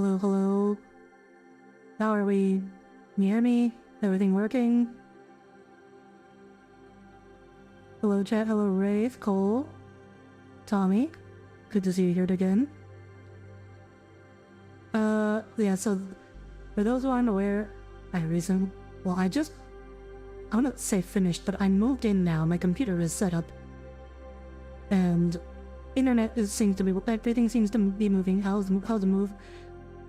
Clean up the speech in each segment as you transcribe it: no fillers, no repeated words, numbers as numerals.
Hello, hello. How are we? Can you hear me? Everything working? Hello chat, hello Wraith, Cole, Tommy. Good to see you here again. Yeah, so for those who aren't aware, I wouldn't say finished, but I moved in now. My computer is set up. And everything seems to be moving. How's the move?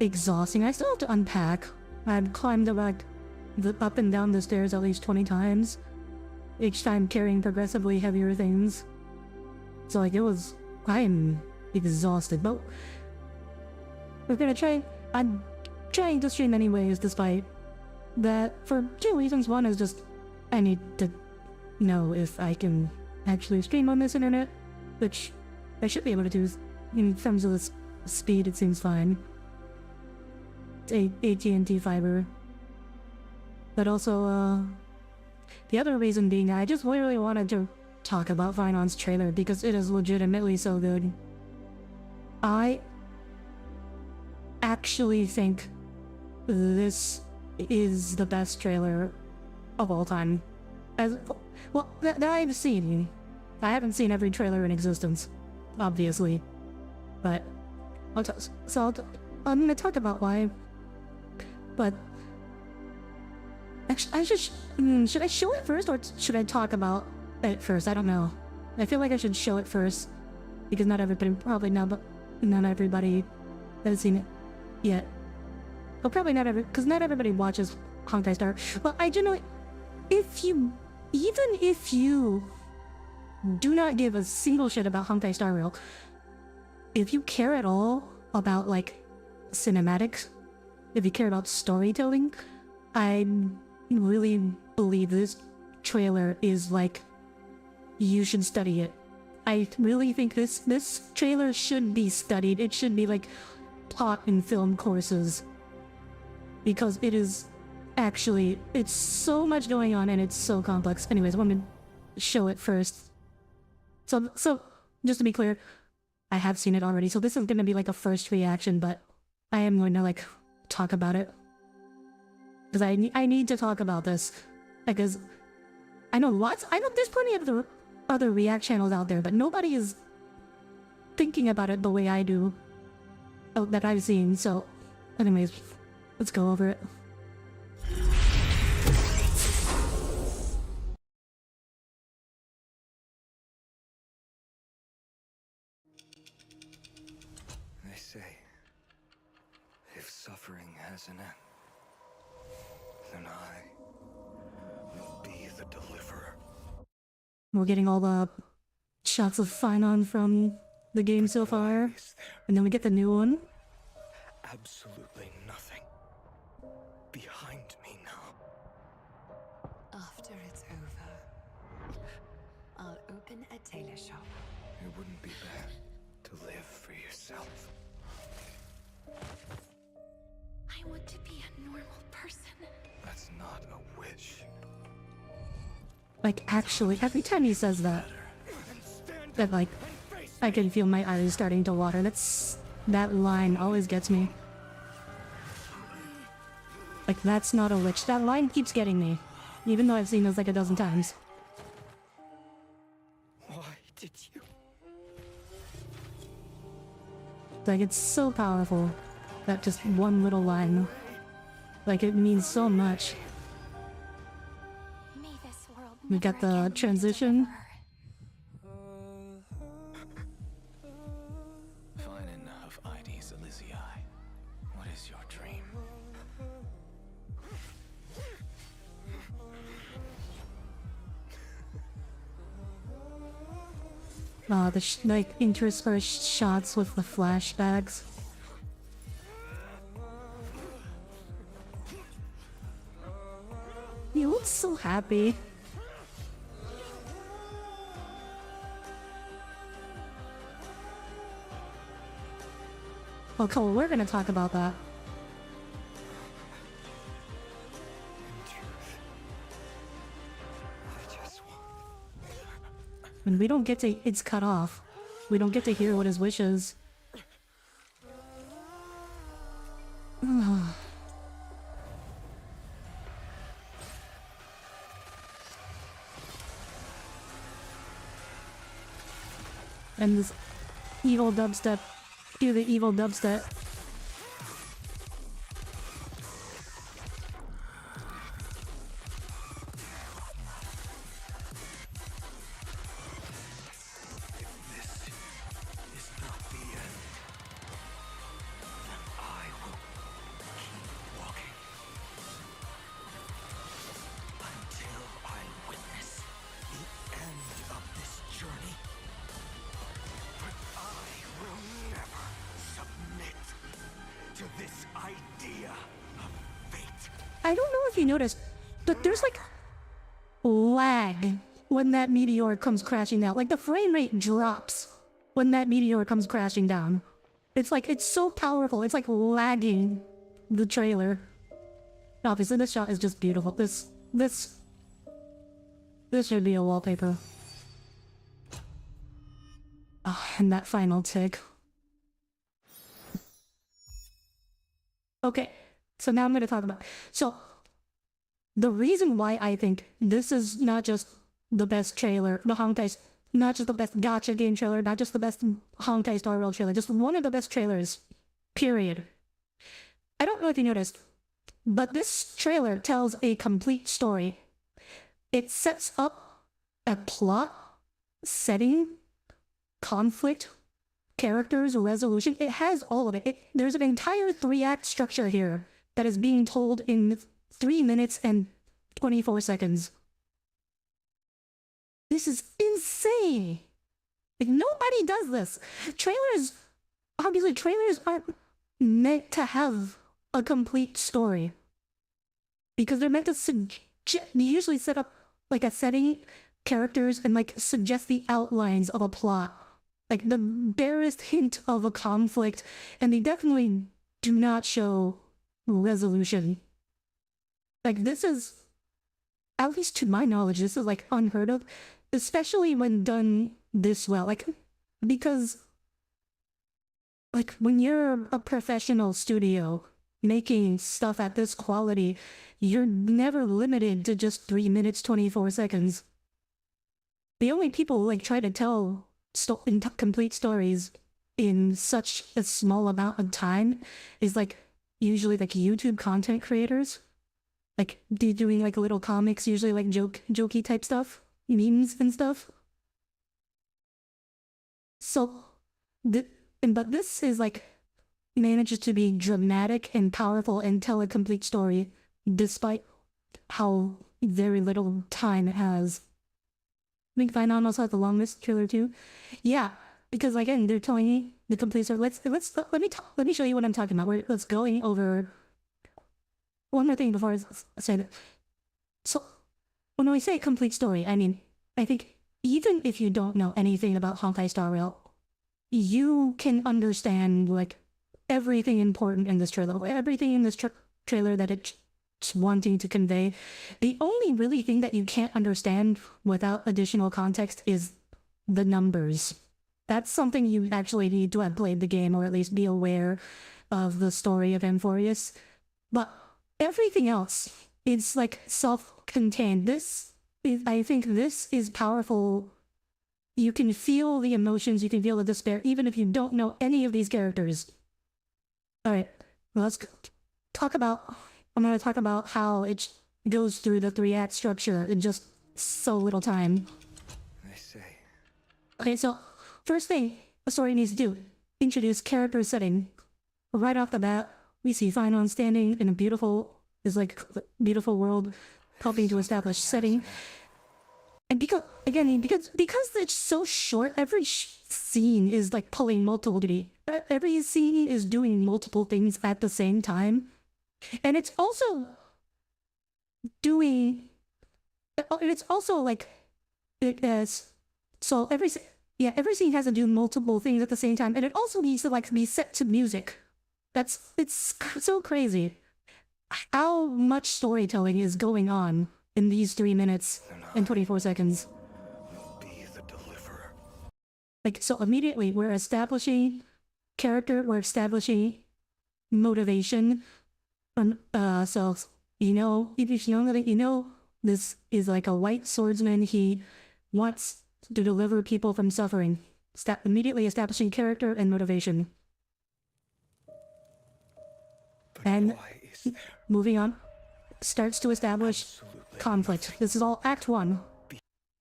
Exhausting. I still have to unpack. I've climbed up and down the stairs at least 20 times. Each time carrying progressively heavier things. So I'm exhausted, but I'm trying to stream anyways, despite that, for two reasons. One is just, I need to know if I can actually stream on this internet, which I should be able to do. In terms of the speed, it seems fine. It's AT&T fiber. But also, the other reason being, I just really wanted to talk about Phainon's trailer because it is legitimately so good. I actually think this is the best trailer of all time. That I've seen. I haven't seen every trailer in existence, obviously. But, I'm gonna talk about why. But, actually, should I show it first or should I talk about it first? I don't know. I feel like I should show it first. Because not everybody has seen it yet. Well, probably because not everybody watches Honkai Star. Well, I do know, even if you do not give a single shit about Honkai Star Rail, if you care at all about, like, cinematics, if you care about storytelling, I really believe this trailer is, like, you should study it. I really think this trailer should be studied. It should be, like, taught in film courses. Because it is actually, it's so much going on and it's so complex. Anyways, I want to show it first. So just to be clear, I have seen it already, so this is gonna be like a first reaction, but I am going to, like, talk about it. Because I need to talk about this. Because I know there's plenty of the other react channels out there, but nobody is thinking about it the way I do. That I've seen, so anyways, let's go over it. They say, if suffering has an end, then I will be the deliverer. We're getting all the shots of Phainon from the game so far, and then we get the new one. Absolutely nothing behind me now. After it's over, I'll open a tailor shop. It wouldn't be bad to live for yourself. I want to be a normal person. That's not a wish. Like, actually, every time he says that, like, I can feel my eyes starting to water. That line always gets me. Like, that's not a witch. That line keeps getting me. Even though I've seen this like a dozen times. Why did you? Like, it's so powerful. That just one little line. Like, it means so much. May this world We got never the again transition. Phainon of Ides Elysiae, what is your dream? The interspersed shots with the flashbacks. He looks so happy. Oh, cool. We're gonna talk about that. In truth, I just want... When we don't get to, it's cut off. We don't get to hear what his wish is. And this evil dubstep. Do the evil dubstep. I don't know if you noticed, but there's like lag when that meteor comes crashing down. Like the frame rate drops when that meteor comes crashing down. It's like, it's so powerful. It's like lagging the trailer. Obviously, this shot is just beautiful. This should be a wallpaper. Oh, and that final tick. Okay, so now I'm going to talk about... So, the reason why I think this is not just the best trailer, the Honkai... Not just the best gacha game trailer, not just the best Honkai Star Rail trailer, just one of the best trailers. Period. I don't know if you noticed, but this trailer tells a complete story. It sets up a plot, setting, conflict, characters, resolution. It has all of it. There's an entire 3-act structure here that is being told in 3 minutes and 24 seconds. This is insane. Like, nobody does this. Obviously, trailers aren't meant to have a complete story. Because they're meant to usually set up, like, a setting, characters, and, like, suggest the outlines of a plot. Like, the barest hint of a conflict, and they definitely do not show resolution. Like, this is, at least to my knowledge, this is, like, unheard of. Especially when done this well. Like, because, like, when you're a professional studio making stuff at this quality, you're never limited to just 3 minutes, 24 seconds. The only people who, like, try to tell complete stories in such a small amount of time is, like, usually, like, YouTube content creators. Like, they're doing, like, little comics, usually, like, jokey type stuff. Memes and stuff. So, but this is like, manages to be dramatic and powerful and tell a complete story, despite how very little time it has. I think Phainon also has the longest trailer too. Yeah, because again, they're telling me the complete story. Let me show you what I'm talking about. Let's going over one more thing before I say that. So, when we say complete story, I mean, I think even if you don't know anything about Honkai Star Rail, you can understand, like, everything important in this trailer, everything in this trailer that it's wanting to convey. The only really thing that you can't understand without additional context is the numbers. That's something you actually need to have played the game, or at least be aware of the story of Amphorius. But everything else, it's like self-contained. I think this is powerful. You can feel the emotions, you can feel the despair, even if you don't know any of these characters. Alright, let's talk about... I'm gonna talk about how it goes through the 3-act structure in just so little time. I say. Okay, so, first thing a story needs to do, introduce character setting. Right off the bat, we see Phainon standing in a beautiful world, helping to establish setting. And because it's so short, every scene is like pulling multiple duty. Every scene is doing multiple things at the same time. And it's also like, it has, so every scene has to do multiple things at the same time. And it also needs to, like, be set to music. It's so crazy how much storytelling is going on in these 3 minutes and 24 seconds. Be the deliverer. Like, so immediately we're establishing character, we're establishing motivation, So if you know that this is like a white swordsman. He wants to deliver people from suffering. Immediately establishing character and motivation. But And why is there? moving on, starts to establish Absolutely conflict. nothing. This is all Act 1.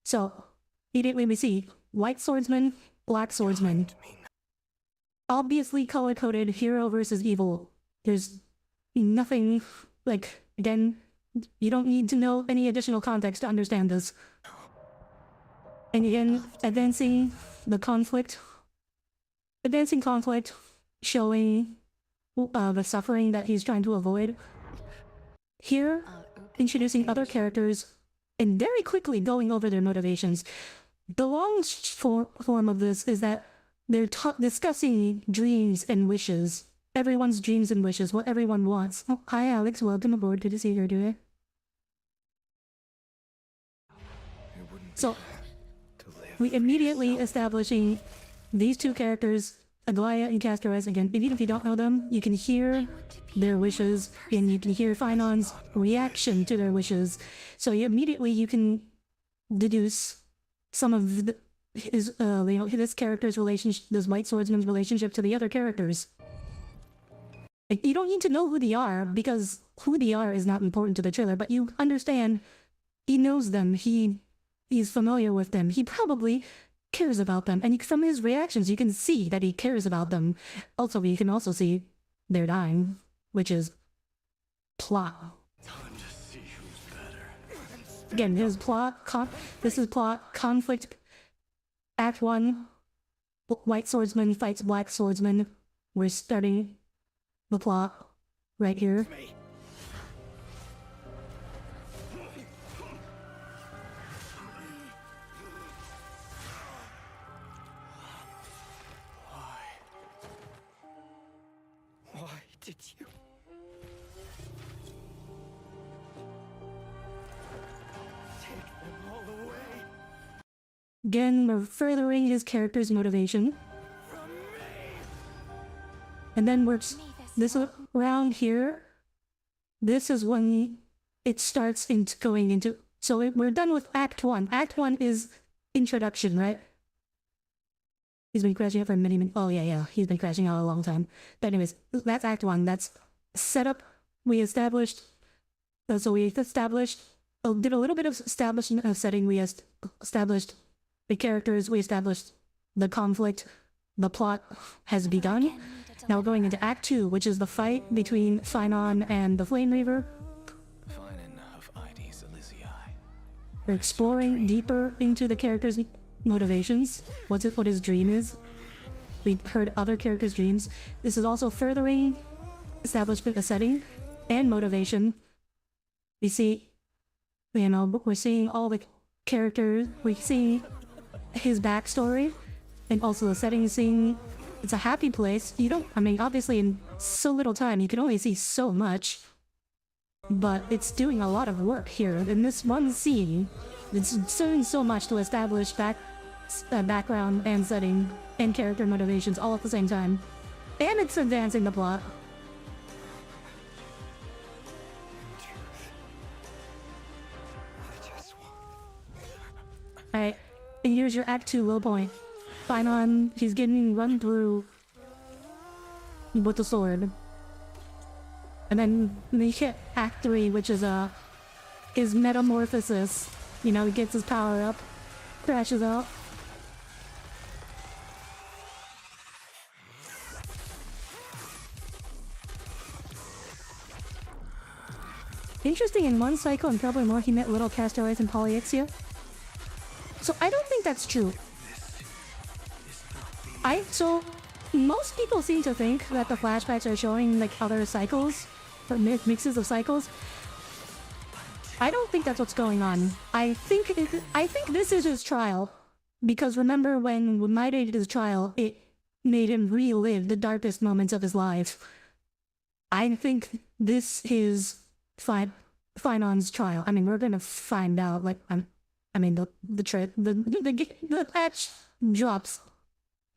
So, immediately we see white swordsman, black swordsman. I mean, Obviously color-coded hero versus evil. There's nothing, like, again, you don't need to know any additional context to understand this. And again, advancing conflict, showing the suffering that he's trying to avoid. Here, I'll open introducing other characters and very quickly going over their motivations. The long form of this is that they're discussing dreams and wishes. Everyone's dreams and wishes, what everyone wants. Oh, hi Alex, welcome aboard. Good to see you here today. it wouldn't be So, bad to live we for immediately yourself. establishing these two characters, Audire and Castoris. Again, even if you don't know them, you can hear their wishes and you can hear Phainon's reaction to their wishes. So you can deduce some of this character's relationship, this white swordsman's relationship to the other characters. Like, you don't need to know who they are because who they are is not important to the trailer, but you understand he knows them. He's familiar with them. He probably cares about them. And from his reactions, you can see that he cares about them. Also, you can also see they're dying, which is plot. Time to see who's better. Again, his plot, this is plot, conflict, Act 1, white swordsman fights black swordsman. We're starting the plot right here. Me. Why did you? Take them all away Again, we're furthering his character's motivation. from me! And then this round here, this is when it starts going into, so we're done with Act 1. Act 1 is introduction, right? He's been crashing out for many minutes. Oh yeah, he's been crashing out a long time. But anyways, that's Act 1. That's setup. We established, did a little bit of establishment of setting. We established the characters, we established the conflict, the plot has begun. Now we're going into Act 2, which is the fight between Phainon and the Flame Reaver. Phainon of Audire Astra. We're exploring deeper into the character's motivations, what his dream is. We heard other characters' dreams. This is also furthering establishment of setting and motivation. We see, we're seeing all the characters, we see his backstory, and also the setting scene. It's a happy place. Obviously in so little time, you can only see so much, but it's doing a lot of work here. In this one scene, it's doing so much to establish background and setting and character motivations all at the same time. And it's advancing the plot. I just want. Alright, and here's your Act 2 low point. Phainon, he's getting run through with the sword. And then we hit Act 3, which is his metamorphosis. He gets his power up, crashes out. Interesting, in one cycle and probably more, he met little Castoris and Polyixia. So I don't think that's true. So most people seem to think that the flashbacks are showing like other cycles, or mixes of cycles. I don't think that's what's going on. I think this is his trial, because remember when Might did his trial, it made him relive the darkest moments of his life. I think this is Phainon's trial. We're gonna find out. The patch drops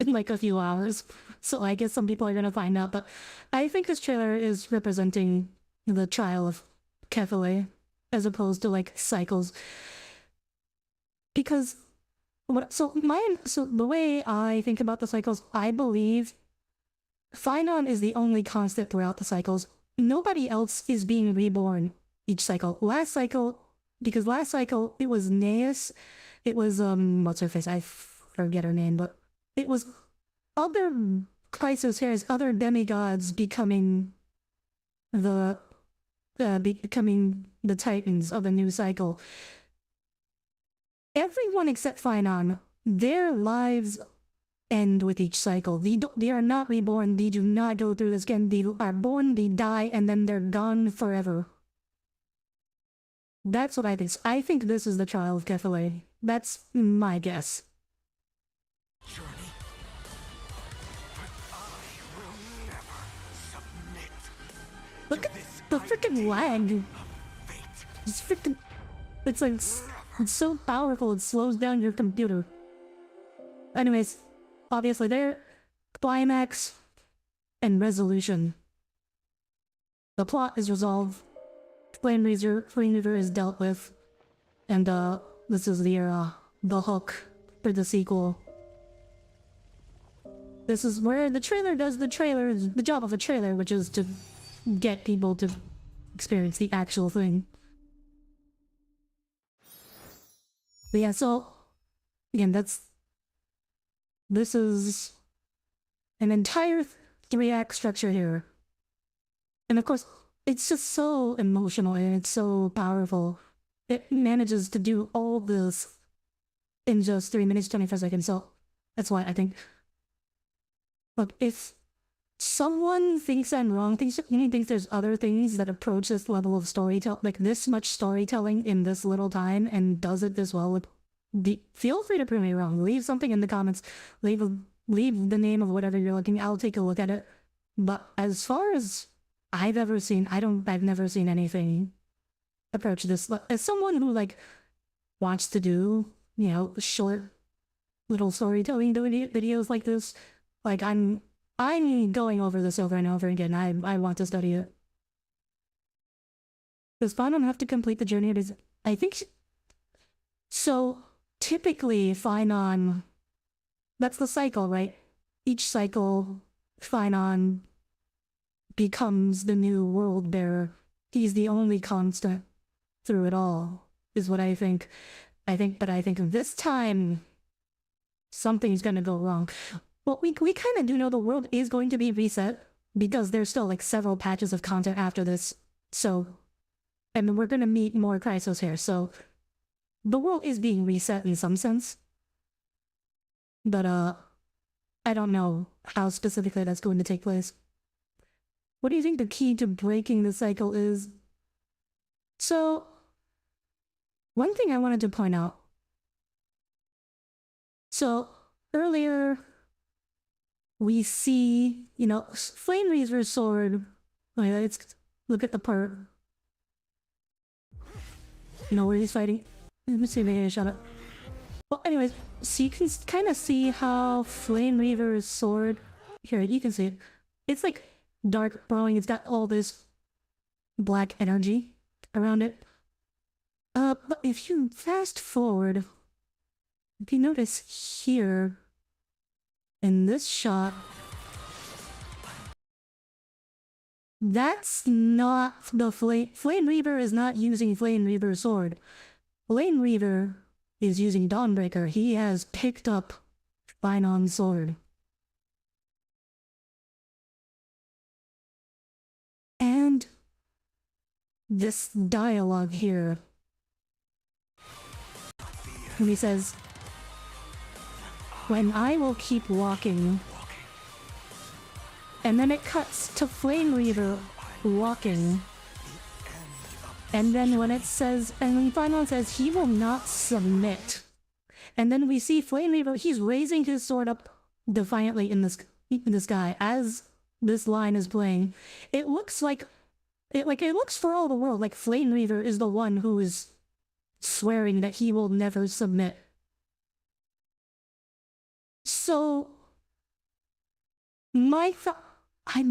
in like a few hours, so I guess some people are gonna find out. But I think this trailer is representing the trial of Kefale as opposed to like cycles. Because so the way I think about the cycles, I believe Phainon is the only constant throughout the cycles. Nobody else is being reborn each cycle. Last cycle it was Naeus. It was what's her face? I forget her name, but it was other Chrysosaurs, other demigods becoming the Titans of a new cycle. Everyone except Phainon, their lives end with each cycle. They are not reborn. They do not go through this again. They are born, they die, and then they're gone forever. That's what I think. I think this is the trial of Kefale. That's my guess. Journey. But I will never submit. Look at the freaking lag. It's freaking. It's like it's so powerful. It slows down your computer. Anyways, obviously there, climax and resolution. The plot is resolved. Flame Reaver is dealt with, and this is the hook for the sequel. This is where the trailer does the job of a trailer, which is to get people to experience the actual thing. But yeah, so again, this is an entire 3-act structure here, and of course, it's just so emotional and it's so powerful. It manages to do all this in just 3 minutes 25 seconds. So that's why I think. Look, if someone thinks I'm wrong, thinks there's other things that approach this level of storytelling, like this much storytelling in this little time, and does it this well, feel free to prove me wrong. Leave something in the comments. Leave the name of whatever you're looking. I'll take a look at it. But as far as I've never seen anything approach this. As someone who like wants to do, short little storytelling videos like this, like I'm going over this over and over again. I want to study it. Does Phainon have to complete the journey? I think so. Typically, Phainon, that's the cycle, right? Each cycle, Phainon becomes the new world bearer. He's the only constant through it all, is what I think. But I think this time, something's gonna go wrong. Well, we kind of do know the world is going to be reset, because there's still like several patches of content after this. So, and we're gonna meet more Chrysos here, so the world is being reset in some sense. But I don't know how specifically that's going to take place. What do you think the key to breaking the cycle is? So, one thing I wanted to point out. So, earlier, we see, Flame Reaver's sword. Look at the part. Where he's fighting. Let me see, maybe I shut up. Well, anyways, so you can kind of see how Flame Reaver's sword. Here, you can see it. It's like dark glowing. It's got all this black energy around it. But if you fast forward, if you notice here in this shot, that's not the Flame Reaver is not using Flame Reaver's sword. Flame Reaver is using Dawnbreaker. He has picked up Phainon's sword. And this dialogue here, when he says, "When I will keep walking," and then it cuts to Flame Reaver walking, and then when Phainon says he will not submit, and then we see Flame Reaver, he's raising his sword up defiantly in the sky as this line is playing. It looks it looks for all the world like Flame Reaver is the one who is swearing that he will never submit. So my thought, I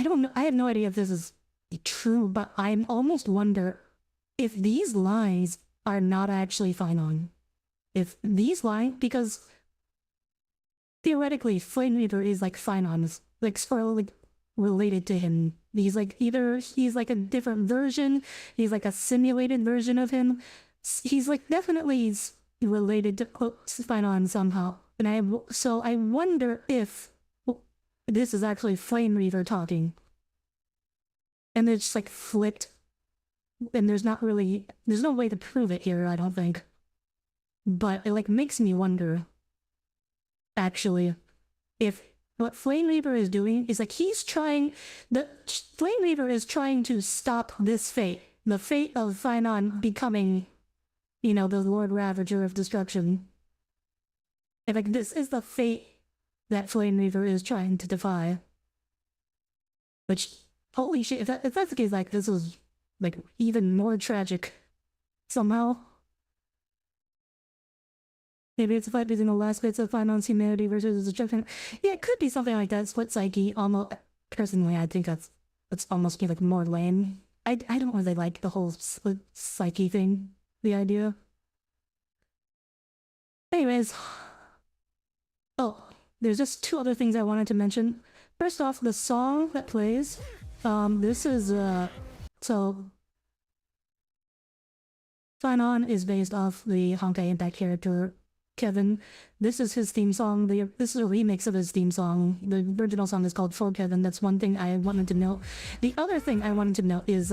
don't know. I have no idea if this is true, but I'm almost wonder if these lines are not actually Phainon. If these lines, because theoretically, Flame Reaper is like Phainon's, like sort of like related to him. He's like either he's like a different version, he's like a simulated version of him. He's like definitely related to Phainon somehow. And I wonder if this is actually Flame Reaver talking, and it's just like flipped, and there's no way to prove it here. I don't think, but it like makes me wonder. Actually, if what Flame Reaper is doing is like Flame Reaper is trying to stop this fate, the fate of Phainon becoming, the Lord Ravager of Destruction. And like this is the fate that Flame Reaper is trying to defy. Which, holy shit, if that's the case, like this was like even more tragic somehow. Maybe it's a fight between the last bits of Phainon's humanity versus the destruction. Yeah, it could be something like that. Split psyche. Almost personally, I think that's almost like more lame. I don't really like the whole split psyche thing. The idea. Anyways, oh, there's just two other things I wanted to mention. First off, the song that plays. This is so. Phainon is based off the Honkai Impact character Kevin. This is his theme song. This is a remix of his theme song. The original song is called For Kevin. That's one thing I wanted to note. The other thing I wanted to note is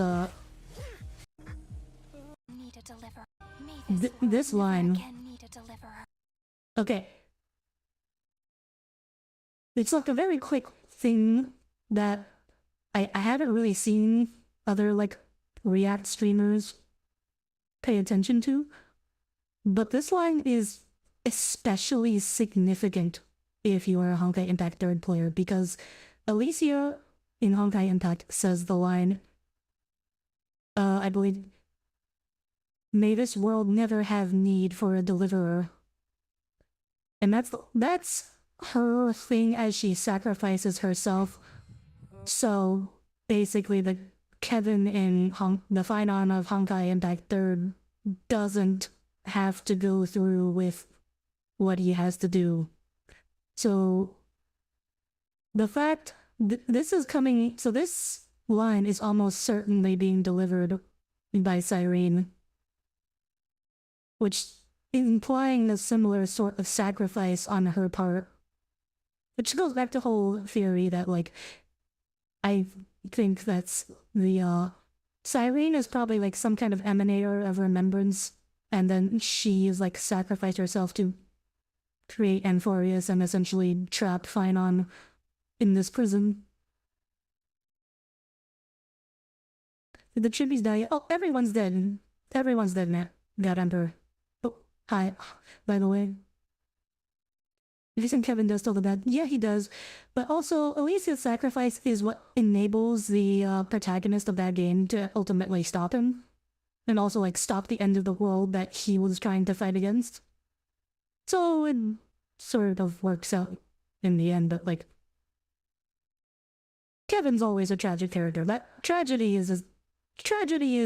this line. Okay. It's like a very quick thing that I haven't really seen other like React streamers pay attention to. But this line is especially significant if you are a Honkai Impact third player, because Alicia in Honkai Impact says the line, I believe, "May this world never have need for a deliverer." And that's her thing as she sacrifices herself. So basically the Kevin in the Phainon of Honkai Impact 3rd doesn't have to go through with what he has to do. So the fact this is coming, so this line is almost certainly being delivered by Cyrene, which implying a similar sort of sacrifice on her part. Which goes back to the whole theory that like I think that's the Cyrene is probably like some kind of emanator of remembrance, and then she is like sacrificed herself to create Amphorius and essentially trap Phainon in this prison. Did the chibis die yet? Oh, everyone's dead. Everyone's dead now. God Emperor. Oh, hi. By the way. Do you think Kevin does still the bad? Yeah, he does. But also, Alicia's sacrifice is what enables the protagonist of that game to ultimately stop him. And also, like, stop the end of the world that he was trying to fight against. So, it sort of works out in the end, but, like, Kevin's always a tragic character. That tragedy is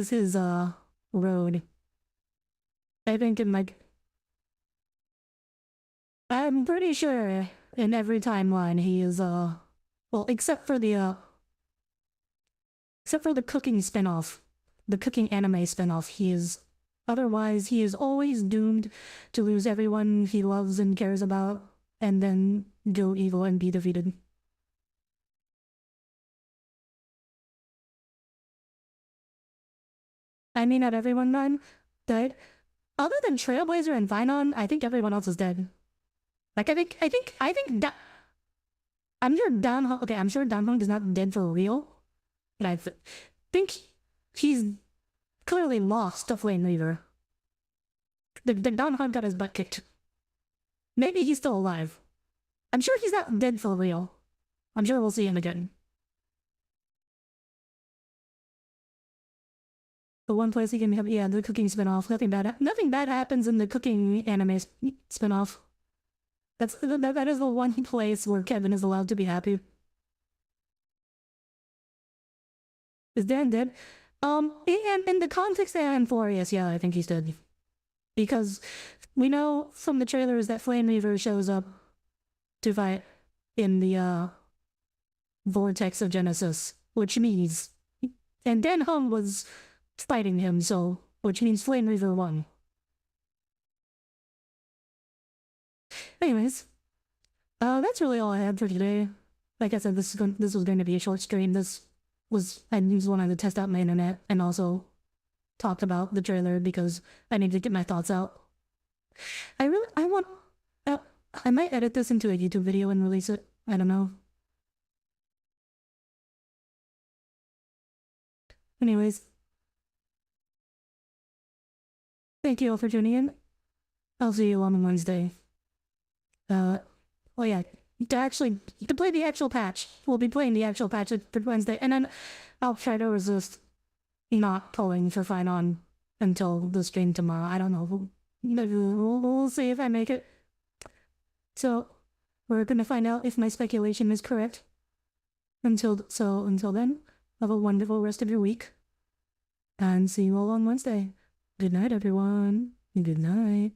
his road. I think I'm pretty sure in every timeline he is well, except for the cooking spin-off, the cooking anime spin-off, otherwise he is always doomed to lose everyone he loves and cares about, and then go evil and be defeated. I mean, not everyone died. Other than Trailblazer and Phainon, I think everyone else is dead. Like, I'm sure I'm sure Danhong is not dead for real. But I think he's clearly lost to Flame Reaver. The Danhong got his butt kicked. Maybe he's still alive. I'm sure he's not dead for real. I'm sure we'll see him again. The one place he can have, yeah, the cooking spin-off. Nothing bad happens in the cooking anime spin-off. That is the one place where Kevin is allowed to be happy. Is Dan dead? In the context of Florius, yeah, I think he's dead. Because we know from the trailers that Flame Reaver shows up to fight in the vortex of Genesis, which means, and Dan Hung was fighting him, so which means Flame Reaver won. Anyways, that's really all I had for today. Like I said, this was going to be a short stream. I just wanted to test out my internet and also talked about the trailer because I need to get my thoughts out. I might edit this into a YouTube video and release it. I don't know. Anyways, thank you all for tuning in. I'll see you on Wednesday. Oh yeah, to play the actual patch. We'll be playing the actual patch for Wednesday, and then I'll try to resist not pulling for Phainon until the stream tomorrow. I don't know. We'll see if I make it. So, we're gonna find out if my speculation is correct. Until then, have a wonderful rest of your week. And see you all on Wednesday. Good night, everyone. Good night.